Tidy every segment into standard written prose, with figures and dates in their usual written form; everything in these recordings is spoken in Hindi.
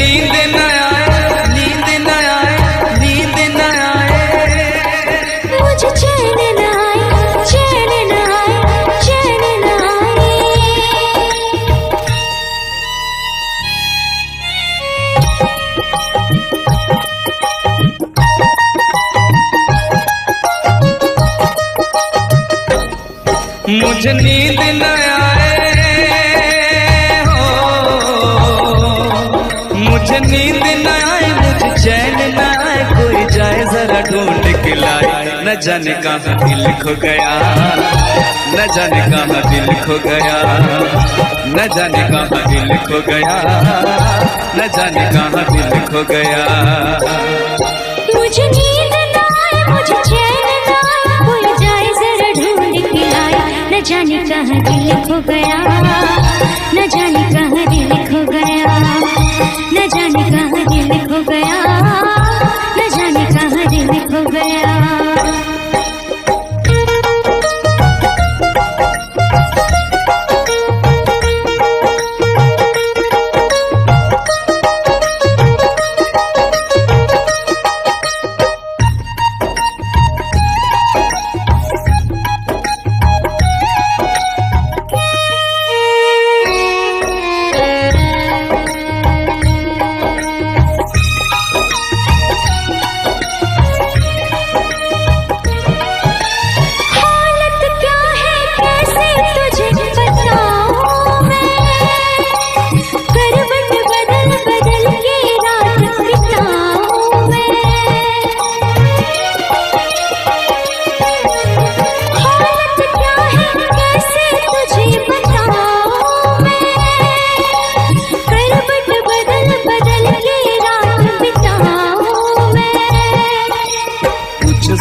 नींद न आए, नींद न आए, नींद न आए, मुझे चैन न आए, चैन न आए, चैन न आए। मुझे नींद न आए हो, मुझे नींद न आए, मुझे चैन न आए, कोई जाए जरा ढूंढ के लाए। न जाने कहाँ दिल खो गया, न जाने कहाँ दिल खो गया, न जाने कहाँ दिल खो गया, न जाने कहाँ दिल खो गया। मुझे नींद न आए, मुझे चैन न आए, कोई जाए जरा ढूंढ के लाए। न जाने कहाँ दिल खो गया, न जाने कहाँ दिल खो गया, न जाने कहाँ दिल खो गया, न जाने कहाँ दिल खो गया।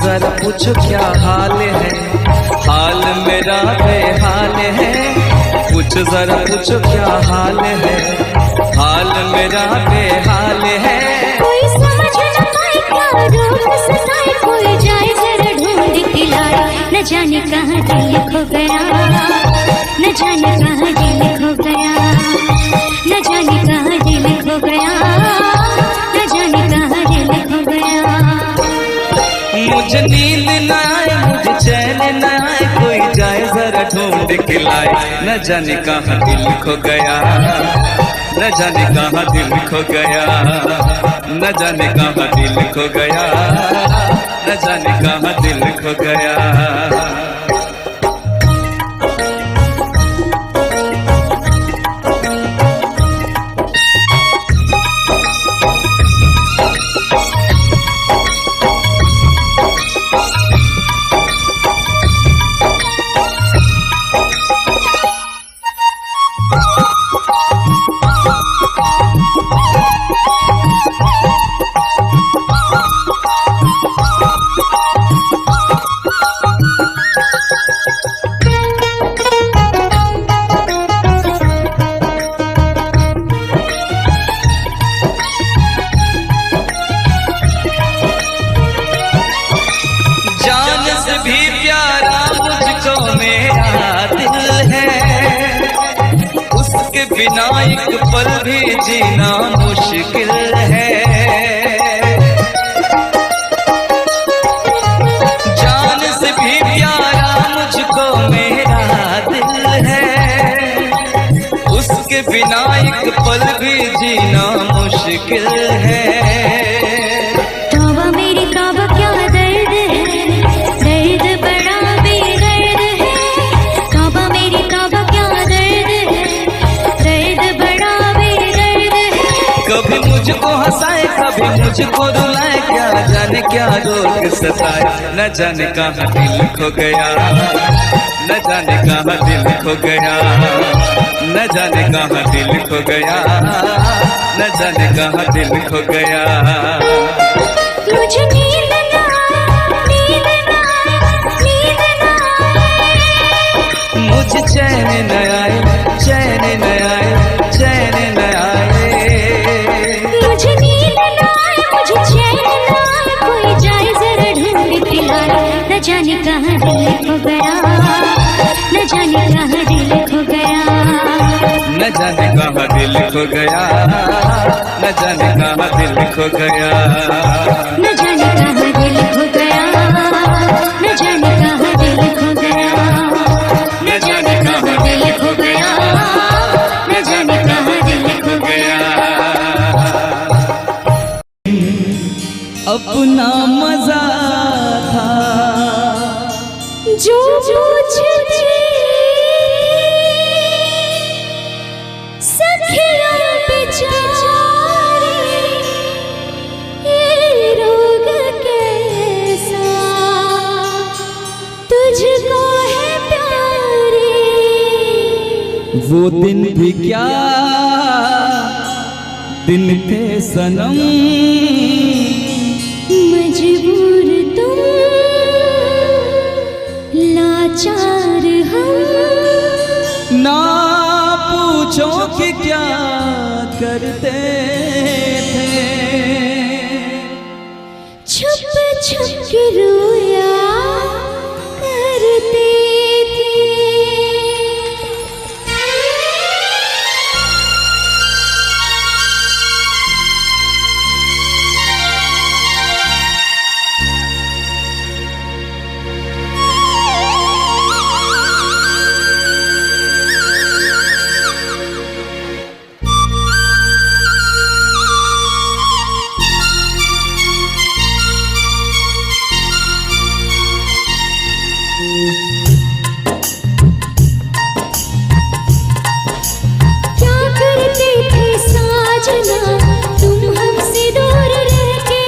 जरा पूछो क्या हाल है, हाल मेरा बेहाल है। पूछो जरा पूछो क्या हाल है, हाल मेरा बेहाल है। कोई समझ न पाए क्या रोग सताए, कोई जाए जरा ढूंढ के लाए। न जाने कहाँ दिल खो गया, न जाने कहाँ दिल खो गया, न जाने कहाँ दिल खो गया, न जाने कहाँ दिल खो गया। मुझे नींद न आए, मुझे चैन न आए, कोई जाए जरा ढूंढ के लाए। न जाने कहाँ दिल खो गया, न जाने कहाँ दिल खो गया, न जाने कहाँ दिल खो गया, न जाने कहाँ दिल खो गया। भी प्यारा मुझको मेरा दिल है, उसके बिना एक पल भी जीना मुश्किल है। जान से भी प्यारा मुझको मेरा दिल है, उसके बिना एक पल भी जीना मुश्किल है। तौबा मेरी तौबा क्या दर्द है, दर्द बड़ा बेदर्द है। तौबा मेरी तौबा क्या दर्द है, दर्द बड़ा बेदर्द है। कभी मुझको हंसाए कभी मुझको रुलाए, क्या जाने क्या रोग सताए। न जाने कहाँ दिल खो गया, न जाने कहाँ दिल खो गया, न जाने कहाँ दिल खो गया, न जाने कहाँ दिल खो गया। मुझे नींद न आए, नींद न आए, नींद न आए, मुझे चैन न आए, चैन न आए, चैन न आए। मुझे नींद न आए, मुझे चैन न आए, कोई जाए जरा ढूंढ के लाए। न जाने कहाँ दिल खो गया, न जाने कहाँ दिल खो गया, न जाने कहाँ दिल खो गया, न जाने खो गया, न जाने कहाँ दिल खो गया, न जाने कहाँ दिल खो गया, न जाने कहाँ दिल खो गया, न जाने कहाँ दिल खो गया। अपना मजा था जो पूछती सखियाँ बेचारी, ये रोग कैसा तुझको है प्यारी। वो दिन भी क्या दिन थे सनम, मजबूर तुम लाचार हम, ना पूछो कि क्या करते थे, छुप छुप के रोया करते थे। क्या करते थे साजना तुम हमसे दूर रह के,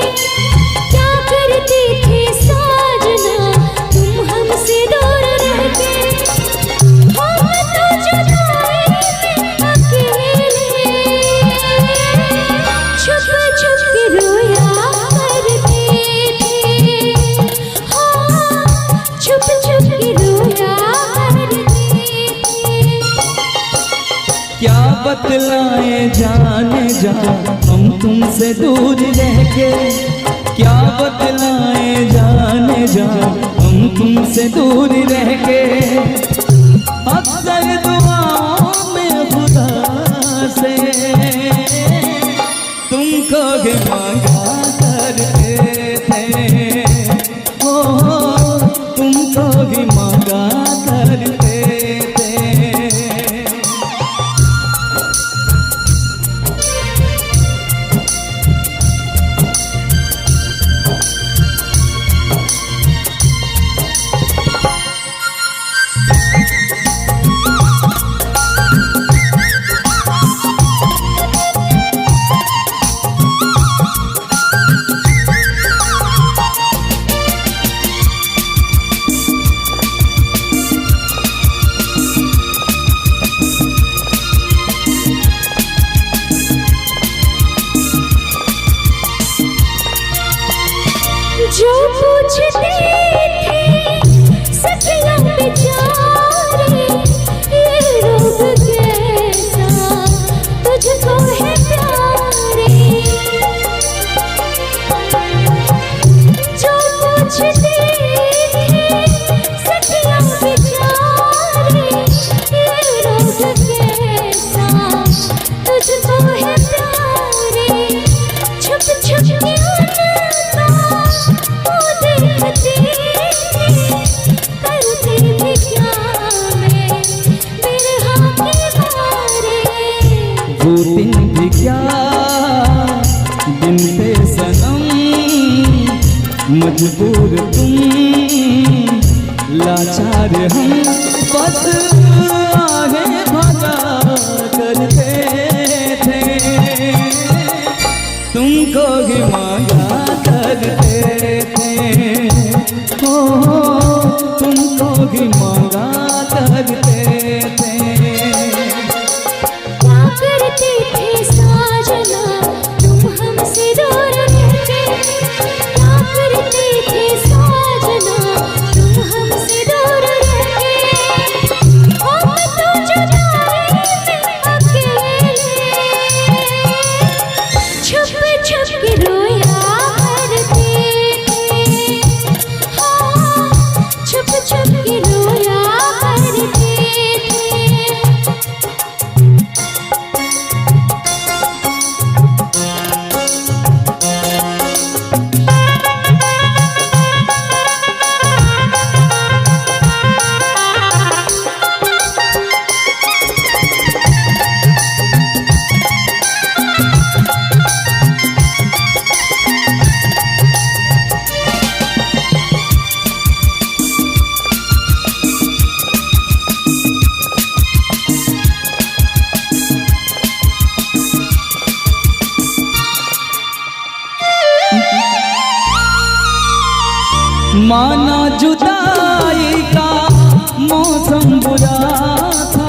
क्या करते थे साजना तुम हमसे दूर रह के, हम तो जुदाई में अकेले छुप छुप के रोया करते थे, हाँ छुप छुप के रोया करते थे। क्या बतलाए जाने जा हम तुमसे दूर रह के, क्या बतलाए जाने जा हम तुमसे दूर रह के, अक्सर दुआओं में खुदा से तुमको भी मांगा करते थे, ओ तुमको भी मांगा करते थे। जो पूछते थे सखियाँ बेचारी, ये रोग कैसा तुझको है प्यारी। जो पूछते थे सखियाँ बेचारी, ये रोग कैसा तुझको है प्यारी। छुप छुप के वो दिन भी क्या दिन थे सनम, मजबूर तुम लाचार हम, बस आगे भागा करते थे, तुमको ही मांगा करते थे, ओ तुमको ही मांगा करते थे। क्या करते थे साजना तुम हमसे दूर रह के, क्या करते थे साजना तुम हमसे दूर रह के, माना जुदाई का मौसम बुरा था,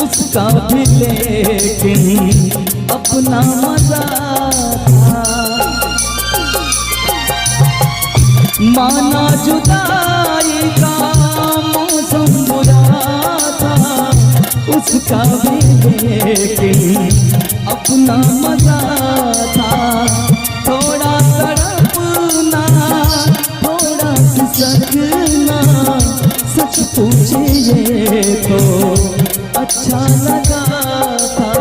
उसका भी लेकिन अपना मजा था। माना जुदाई का मौसम बुरा था, उसका भी लेकिन अपना मजा था। थोड़ा तड़पना, थोड़ा सिसकना, सच पूछिए तो अच्छा लगा था।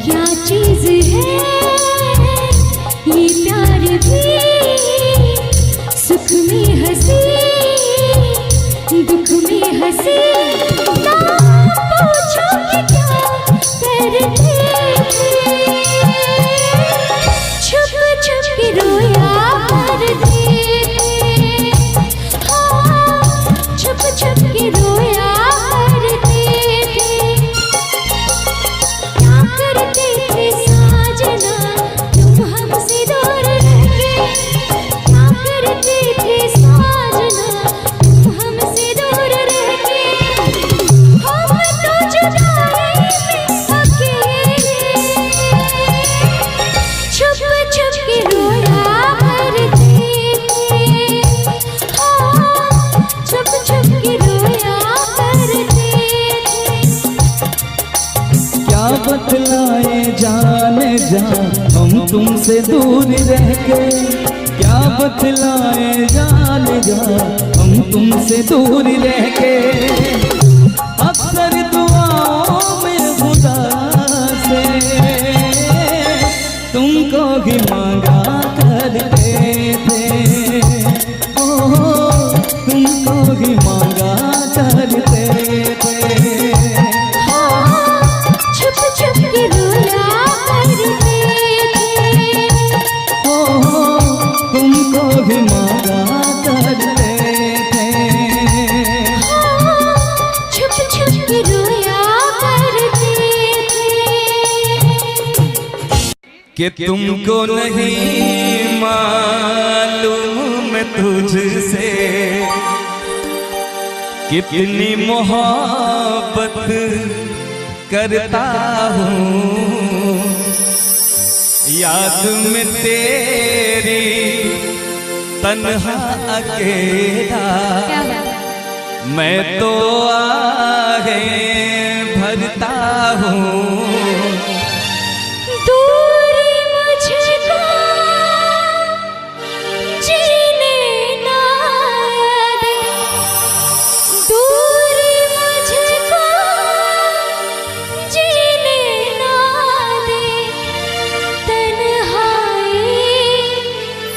क्या चीज है ये प्यार भी, सुख में हंसी दुख में हंसी। ना पूछो कि क्या करते थे, छुप छुप के रोया करते थे। हाँ, छुप छुप के रोया करते थे। क्या करते थे साजना तुम हमसे दूर रह के, क्या करते थे साजना तुम हमसे दूर रह के। हम तो जुदाई में अकेले छुप छुप के रोया करते थे। हाँ, छुप छुप के रोया करते थे। क्या बतलाए जाने जा हम तुमसे दूर रह के, क्या बतलाए जाने जा हम तुमसे दूर रह के। अक्सर दुआओं में खुदा से तुमको ही मांगा करते थे। ओ तुमको ही मांगा करते थे। छुप छुप के रोया करते थे। तुमको भी मांगा करते थे। छुप छुप के रोया करते थे। कि तुमको नहीं मालूम मैं तुझसे कितनी मोहब्बत करता हूँ। याद में तेरी तन्हा अकेला मैं तो आहें भरता हूँ। दूरी मुझको जीने ना दे, दूरी मुझको जीने ना दे। तन्हाई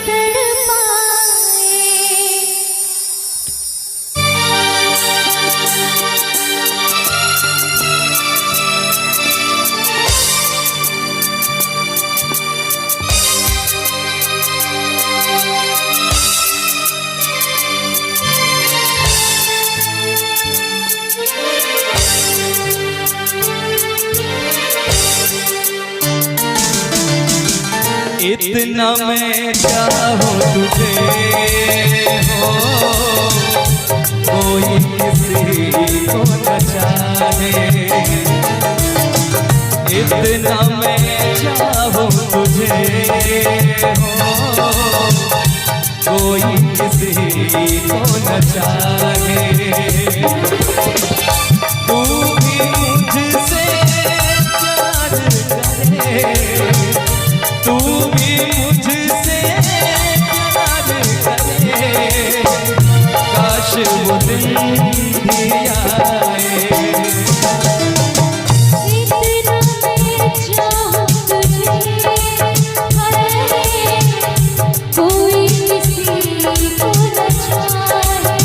तड़पाए। इतना मैं चाहूँ तुझे हो, कोई किसी को न चाहे। इतना मैं चाहूँ तुझे हो, कोई किसी को न चाहे। तू भी मुझसे प्यार करे, तू भी मुझसे प्यार करे। काश वो दिन भी आए। इतना मैं चाहूँ तुझे, कोई किसी को न चाहे।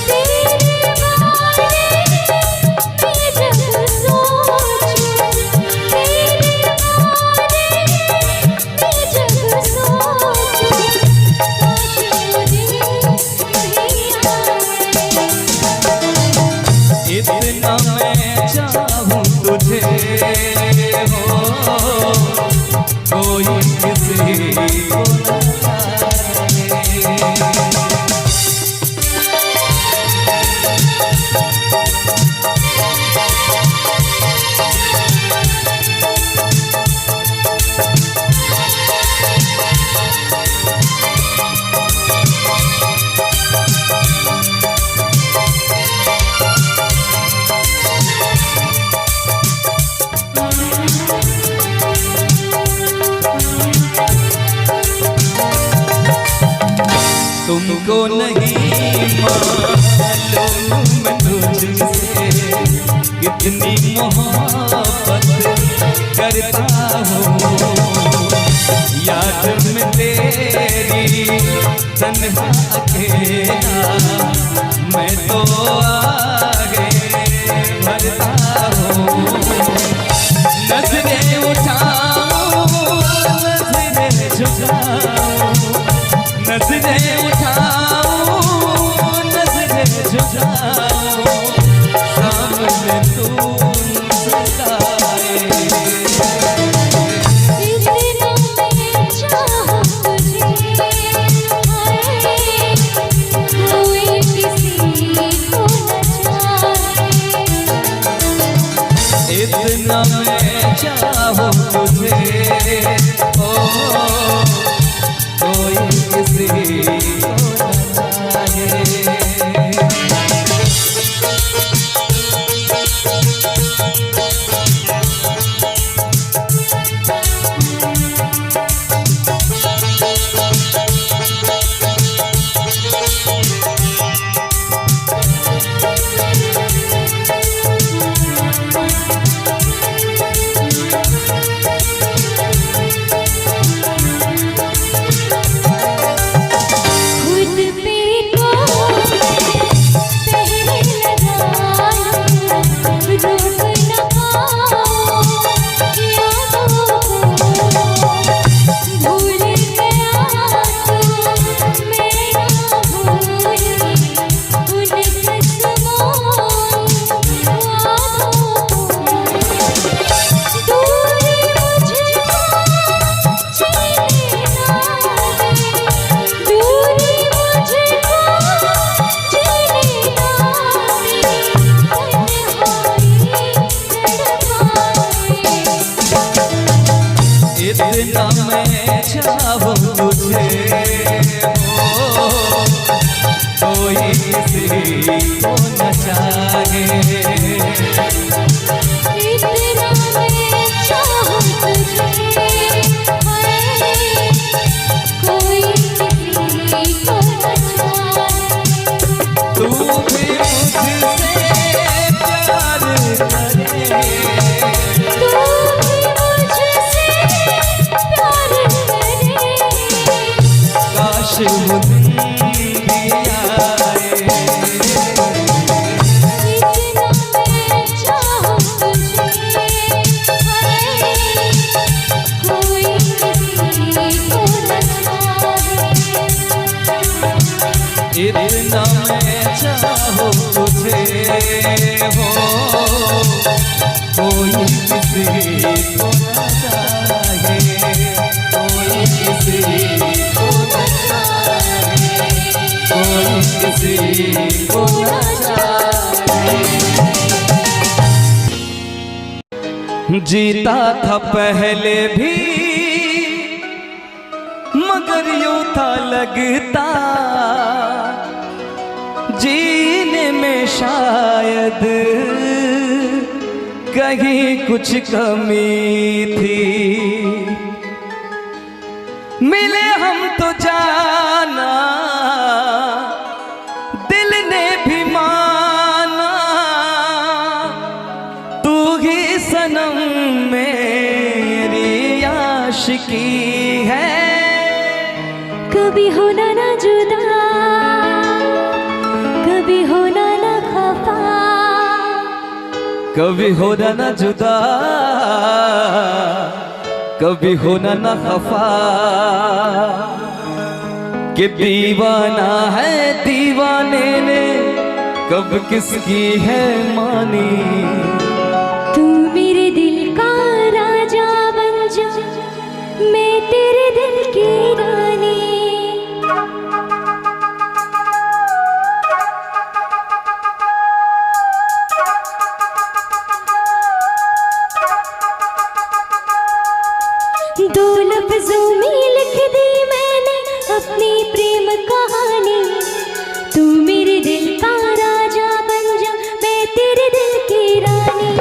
तेरे बारे में जब सोचूं, तेरे बारे में जब सोचूं, काश वो दिन भी आए। इतना मैं चाहूँ तुझे हो, कोई किसी को न चाहे। मैं तुझसे कितनी मोहब्बत करता हूँ। याद में तेरी तन्हा अकेला मैं तो आगे बढ़ता हूँ। नजरें उठाऊं नजरें झुकाऊं, नजरें उठाऊं नजरें झुकाऊं, सामने तू मुस्कुराए। इतना मैं चाहूं तुझे, हाय कोई किसी को न चाहे। इतना मैं चाहूं तुझे, ओ कोई किसी को न चाहे। खुद पे तो पहरे लगा लूं, रोक न पाऊं यादों को। भूल गया तू मैं ना भूली उन कसमों वादों को। दूरी मुझको जीने ना दे, दूरी मुझको जीने ना दे, तन्हाई तड़पाए। इतना मैं चाहूं तुझे, ओ कोई किसी को न चाहे। इतना मैं चाहूं तुझे, हाय कोई किसी को न चाहे। तू भी मुझसे प्यार करे, तू भी मुझसे प्यार करे। काश वो दिन भी आए। इतना मैं चाहूं तुझे, हाय कोई किसी को न चाहे। इतना मैं चाहूं तुझे, हो कोई किसी को न चाहे, कोई किसी को न चाहे, कोई किसी को न चाहे। जीता था पहले भी मगर यूं था लगता जीने में शायद कहीं कुछ कमी थी। मिले हम तो जाना दिल ने भी माना, तू ही सनम मेरी आशिकी है। कभी होना ना जुदा, कभी होना ना खफा, कभी होना ना जुदा, कभी होना ना खफा। कि दीवाना है दीवाने ने कब किसकी है मानी। तू मेरे दिल का राजा बन जा, मैं तेरे दिल की रानी। दो लफ्जों में लिख दी मैंने अपनी प्रेम कहानी। तू मेरे दिल का राजा बन जा, मैं तेरे दिल की रानी।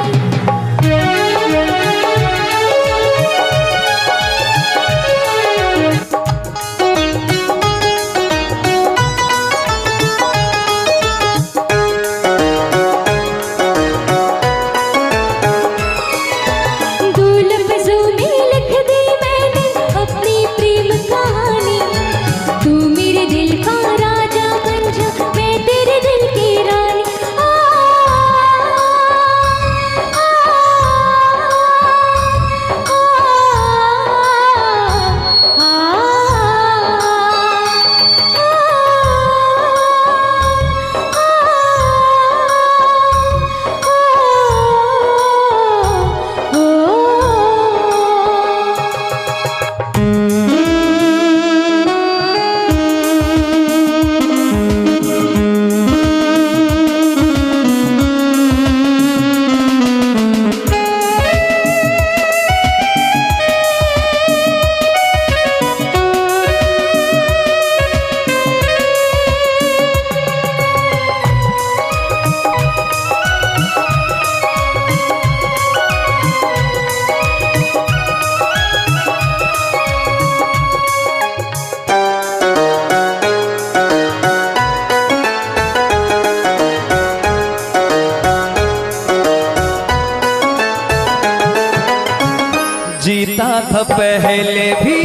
था पहले भी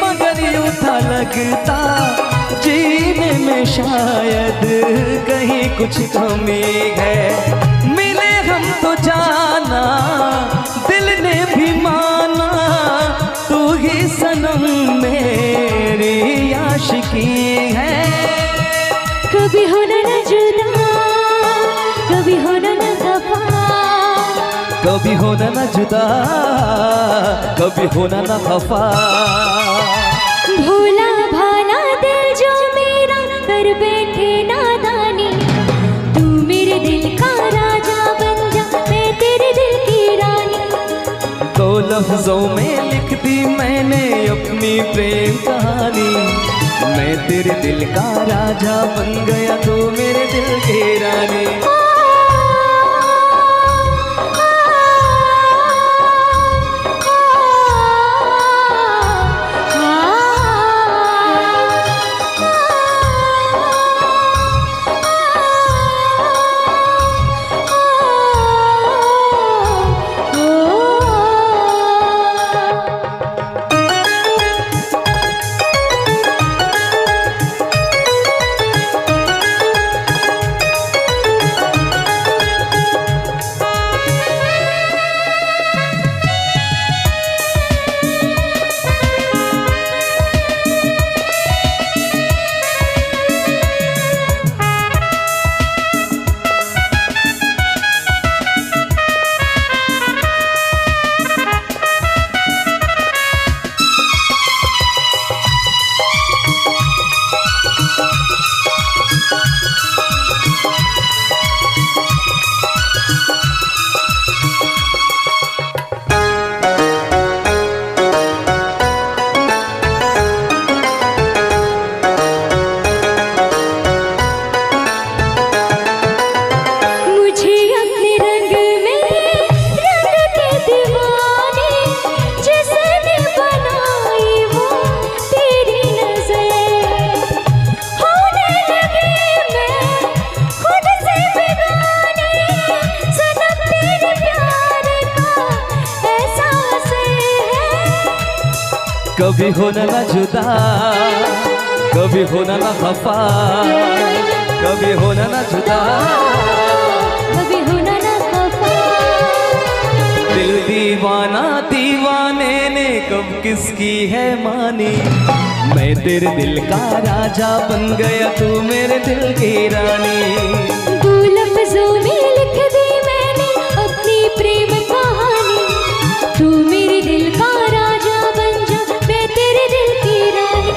मगर यूं था लगता जीने में शायद कहीं कुछ कमी है। मिले हम तो जाना दिल ने भी माना तू ही सनम मेरी आशिकी है। कभी होना न जुदा, कभी होना न खफा, कभी होना न जुदा, कभी होना न खफा। भोला भाला दिल जो मेरा कर बैठे नादानी, तू मेरे दिल का राजा बन जा, मैं तेरे दिल की रानी। दो लफ्जों में लिख दी मैंने अपनी प्रेम कहानी, मैं तेरे दिल का राजा बन गया तू मेरे दिल की रानी। कभी होना ना जुदा, कभी होना ना खफा, कभी होना ना जुदा, कभी होना ना खफा। दिल दीवाना दीवाने ने कब किसकी है मानी, मैं तेरे दिल का राजा बन गया तू मेरे दिल की रानी। दो लफ्जों में लिख दी मैंने अपनी प्रेम कहानी, तू मेरे दिल का राजा बन जा, मैं तेरे दिल की रानी।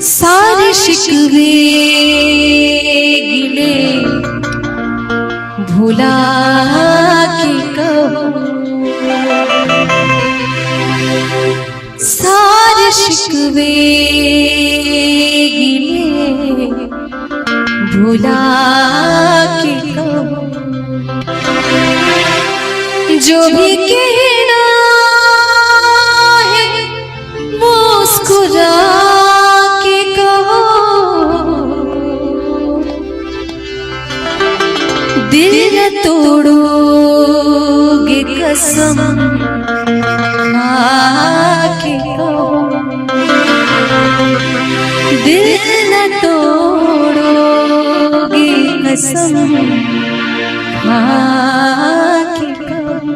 सारे शिकवे गिले भुला के कहो, सारे शिकवे गिले भुला के कहो, जो भी कहना है वो मुस्कुरा दिल न तोड़ोगे कसम खाके कहो, दिल न तोड़ोगे कसम खाके कहो।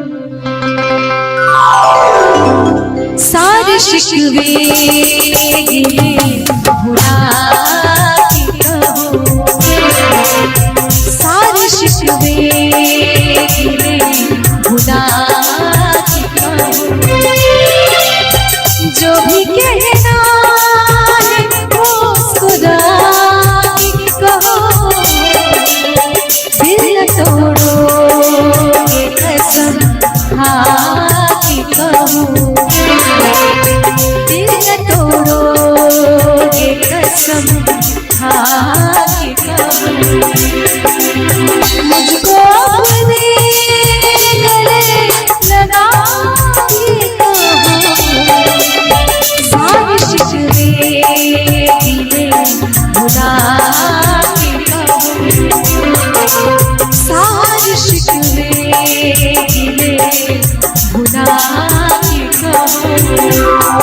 सारे शिकवे गिले भुला के कहो, सारे शिकवे गिले भुला के कहो, जो भी कहना है वो खुदा की कहो, दिल न तोड़ो भुला के कहूँ, सारे शिकवे गिले भुला के कहूँ।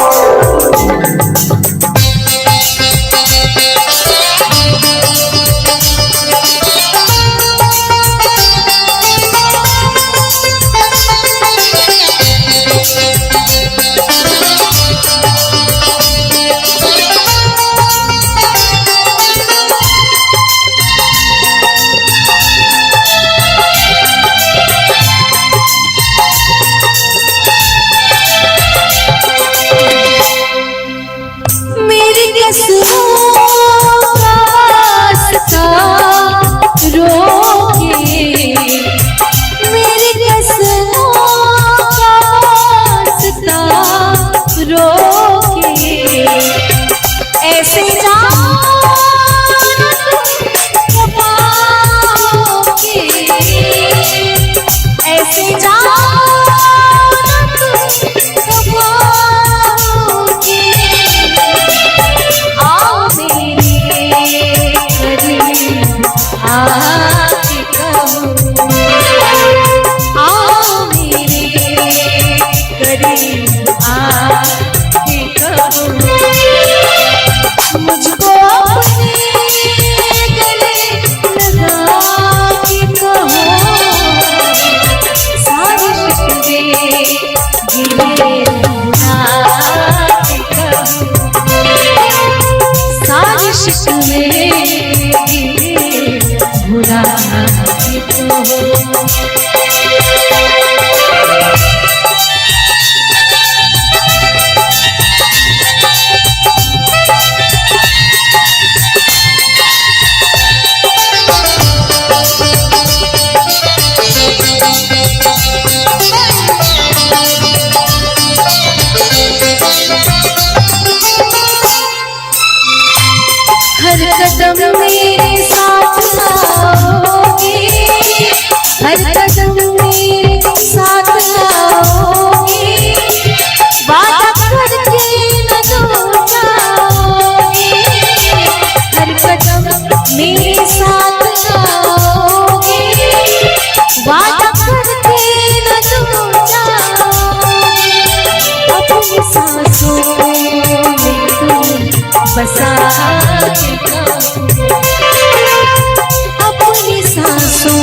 अपनी सांसों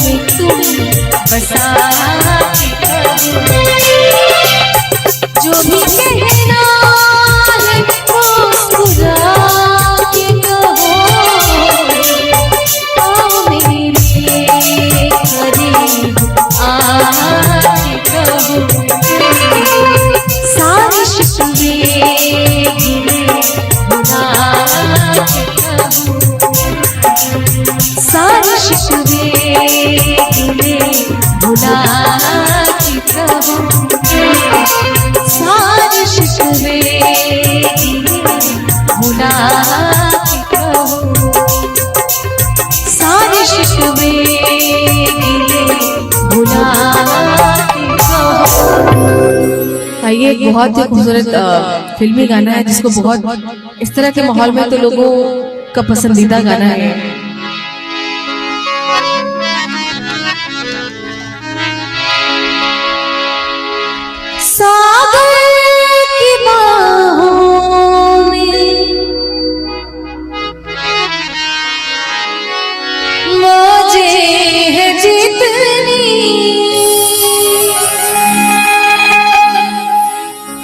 में तुम बसा के कहूँ, जो भी कहना है मुस्कुरा के कहो, आओ मेरे करीब आके कहो, सारे शिकवे गिले भुला के कहूँ, सारे शिकवे गिले भुला के कहूँ, सारे शिकवे गिले भुला के कहूँ, सारे शिकवे गिले भुला के कहूँ। ये एक बहुत ही खूबसूरत फिल्मी गाना है जिसको बहुत इस तरह के माहौल में तो लोगों का पसंदीदा गाना है। सागर की बाहों में मौजें हैं जितनी,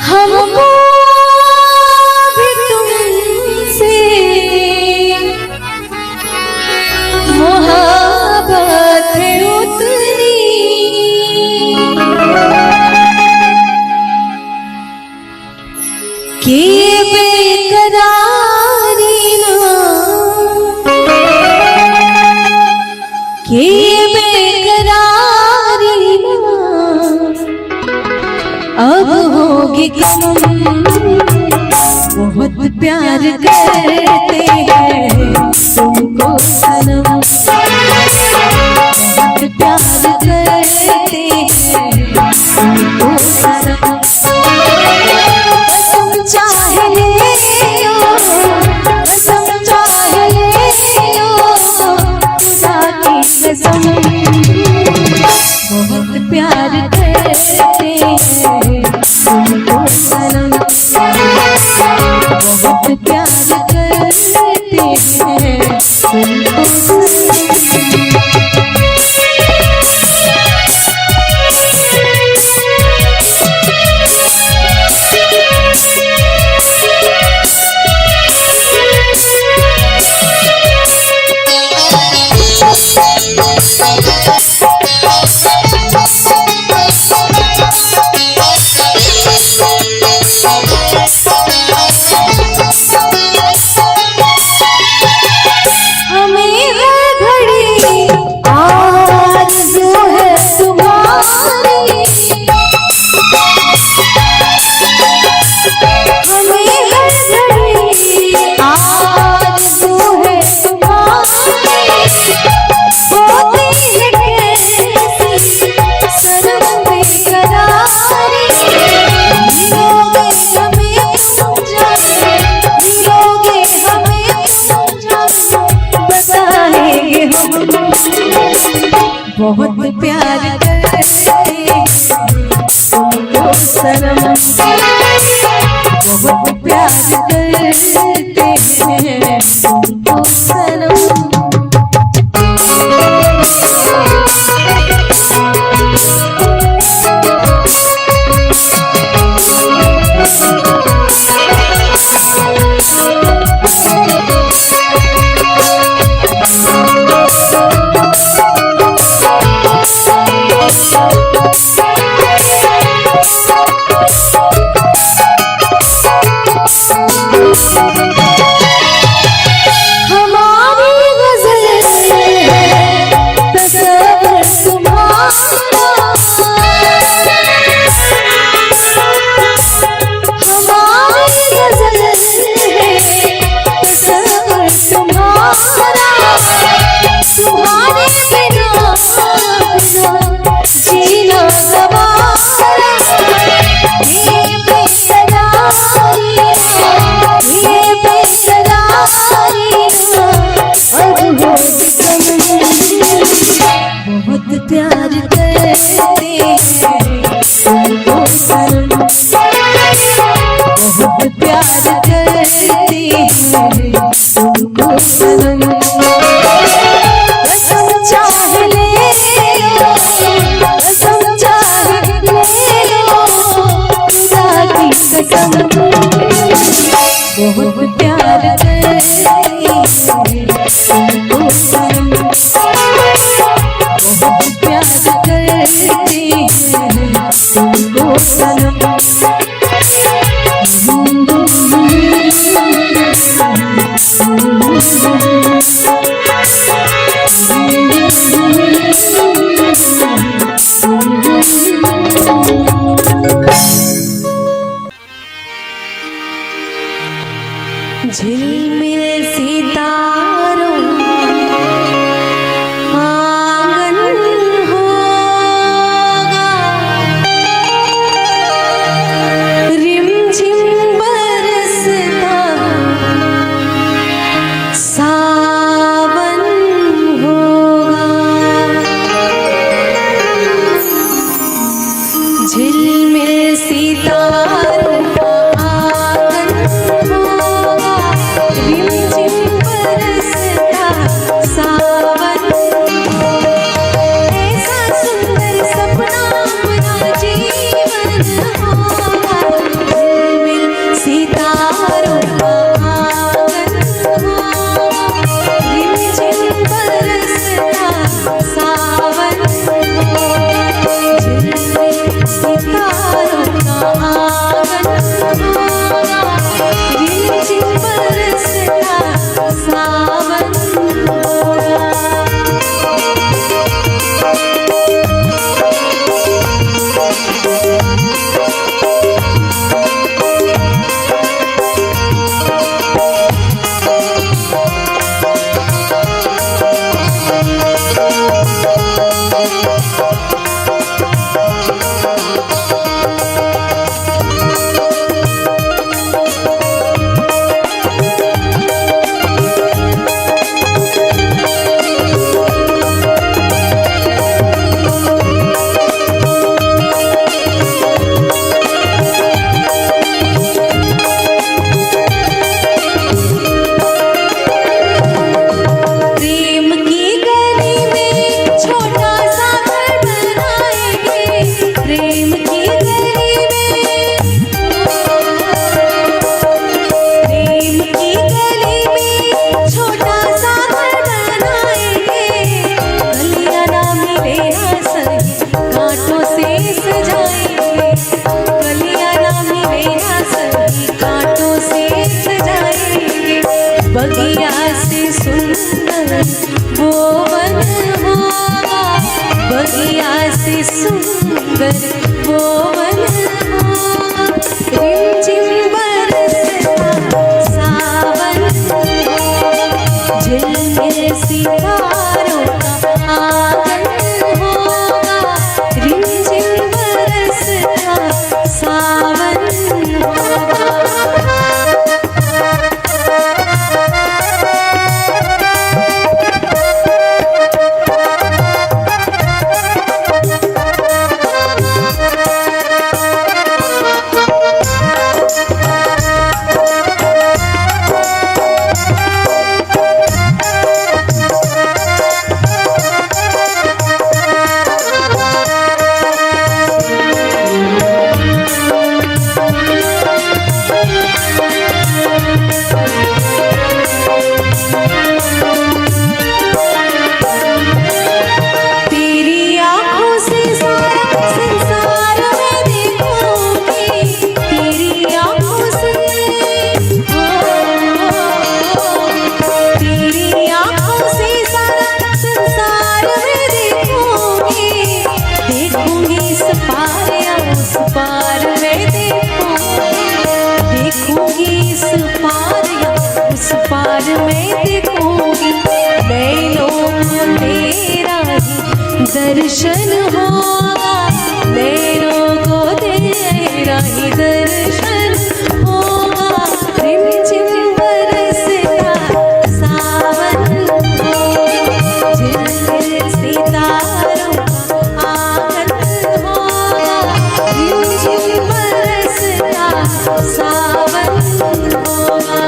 हमको भी तुमसे मोहब्बत है उतनी, कि बेकरारी ना, कि बेकरारी ना अब होगी कम, बहुत प्यार करते हैं तुमको सनम, बहुत प्यार करते हैं तुमको सनम, कसम चाहे ले लो, कसम चाहे प्यार करते हैं तुमको सनम, बहुत प्यार करते हैं तुमको सनम। बहुत प्यार करते हैं तुमको सनम, बहुत प्यार करते हैं तुमको सनम। कसम चाहे ले लो, कसम चाहे ले लो, खुदा की कसम, बहुत प्यार करते हैं तुमको सनम, बहुत प्यार करते हैं तुमको सनम। झिलमिल सितारों आंगन होगा, रिमझिम बरसता सावन होगा। झिलमिल सितारों बगिया से सुंदर वो वन होगा, बगिया से सुंदर वो वन होगा, रिमझिम बरसता सावन होगा, झिलमिल सितारों का आंगन होगा, रिमझिम बरसता सावन होगा। प्यार मैं देखूंगी, नैनों को तेरा ही दर्शन होगा, नैनों को तेरा ही दर्शन होगा। रिमझिम बरसता सावन होगा, झिलमिल सितारों का आंगन होगा, रिमझिम बरसता सावन होगा।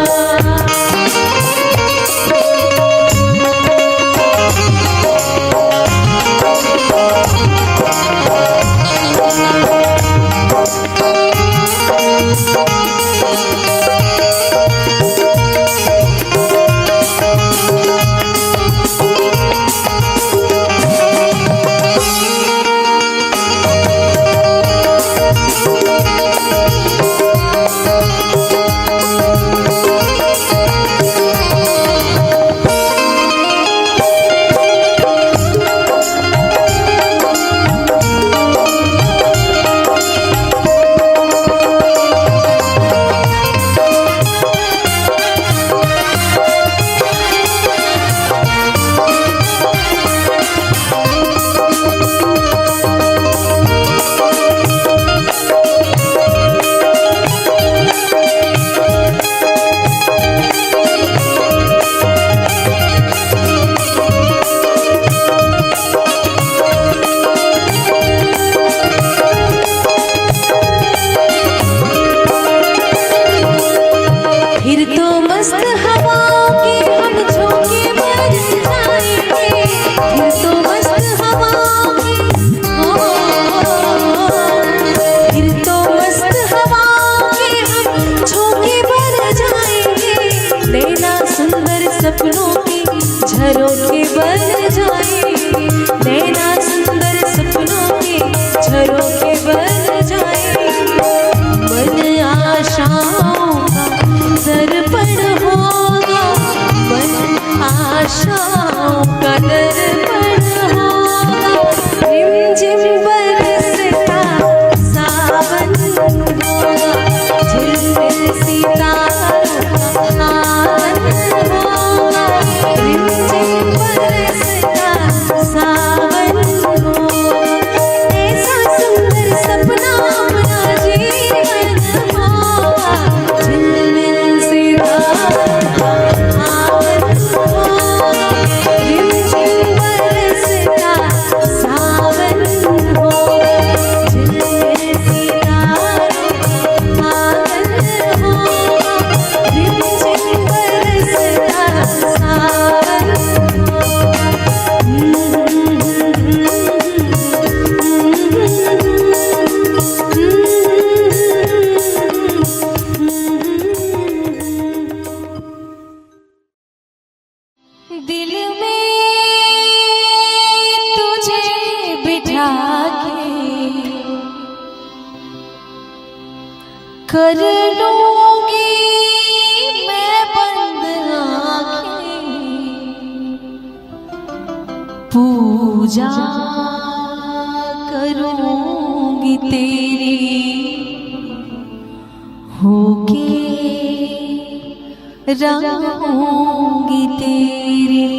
सपनों की झरोखे बन जाएंगे, नैना सुंदर सपनों के झरोखे बन जाएंगे। मन आशाओं का दर्पण होगा, मन आशाओं का दर्पण होगा। रिमझिम बरसता सावन होगा, झिलमिल सितारों का आंगन होगा, रिमझिम बरसता सावन होगा। ऐसा सुंदर सपना अपना जीवन होगा, झिलमिल सितारों का आंगन होगा, रिमझिम बरसता सावन होगा, झिलमिल सितारों का आंगन होगा, रिमझिम बरसता सावन दिल में तुझे बिठा के कर लूंगी मैं बंद आंखें, पूजा करूंगी तेरी होके रहूंगी तेरी।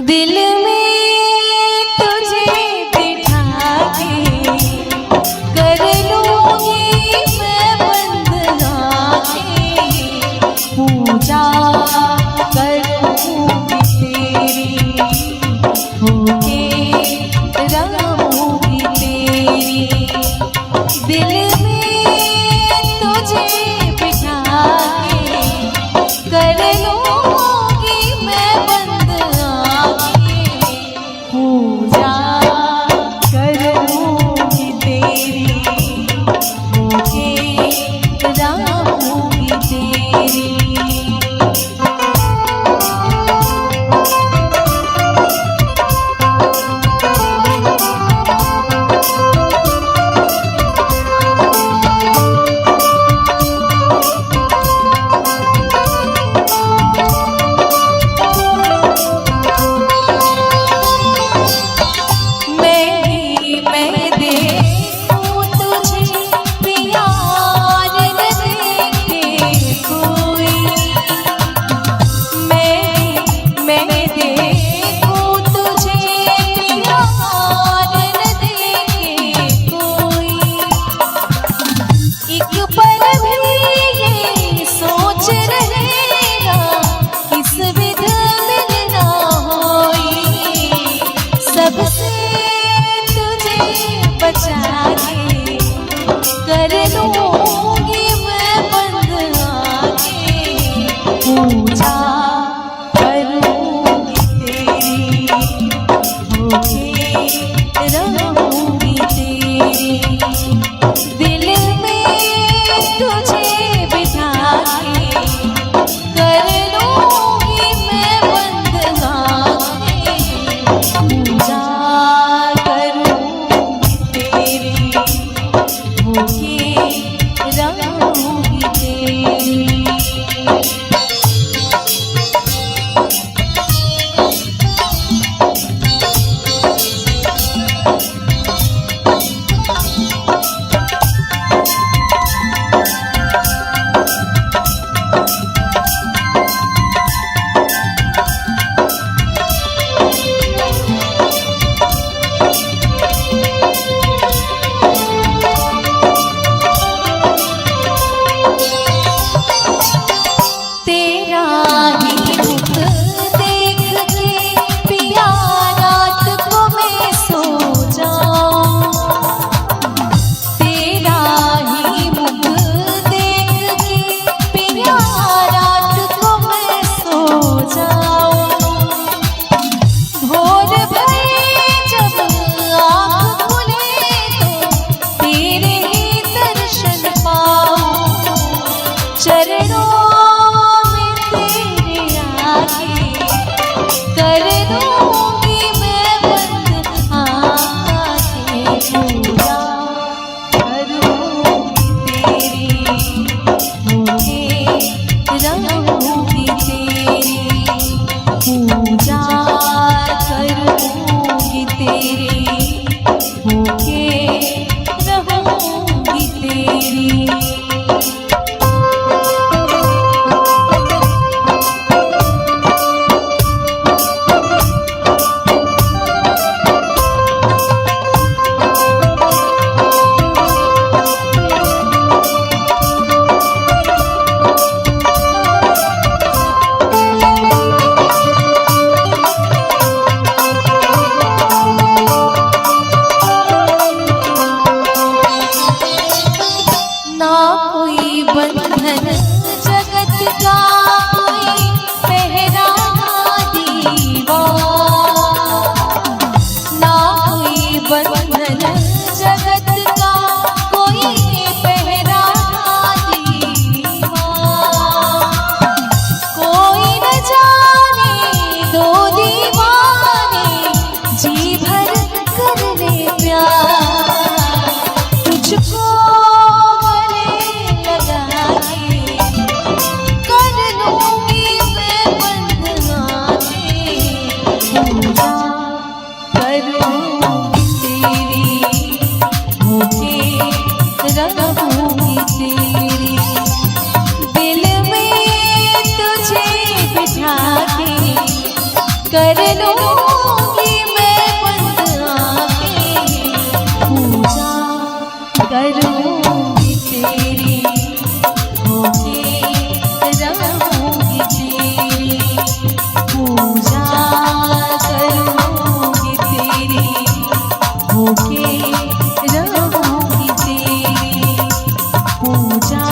दिल में तुझे बिठा के कर लूंगी मैं बंद आंखें, पूजा करूंगी तेरी होके रहूंगी तेरी। दिल में तुझे बिठा के पूजा करूंगी तेरी, होके रहूंगी तेरी, दिल में तुझे बिठा के कर लूंगी मैं बंद आंखें, पूजा करूंगी तेरी, होके रहूंगी तेरी। तेरा ही रूप देख के पिया रात को मैं सो जाऊं, तेरा ही मुख देख के पिया रात को मैं सो जाऊं, भोर भये जब आँख खुले तो तेरे ही दर्शन पाऊं, चरणों कर दूंगी मैं बंद आंखें, पूजा करूंगी तेरी, होके रहूंगी तेरी, पूजा करूंगी तेरी, होके रहूंगी तेरी। ना कोई बंधन जगत का कोई पहरा दीवार, ना कोई बंधन जगत का कोई पहरा दीवार, कोई न जाने दो दीवाने जी भर कर ले प्यार, तुझको कर लूंगी मैं बंद आंखें, पूजा करूंगी तेरी, होके रहूंगी तेरी, दिल में तुझे बिठा के कर लूंगी मैं बंद आंखें, पूजा करूंगी तेरी, होके रहूंगी तेरी, पूजा करूंगी तेरी, होके रहूंगी तेरी, पूजा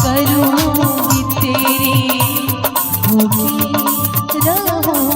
करूंगी तेरी, होके रहूंगी।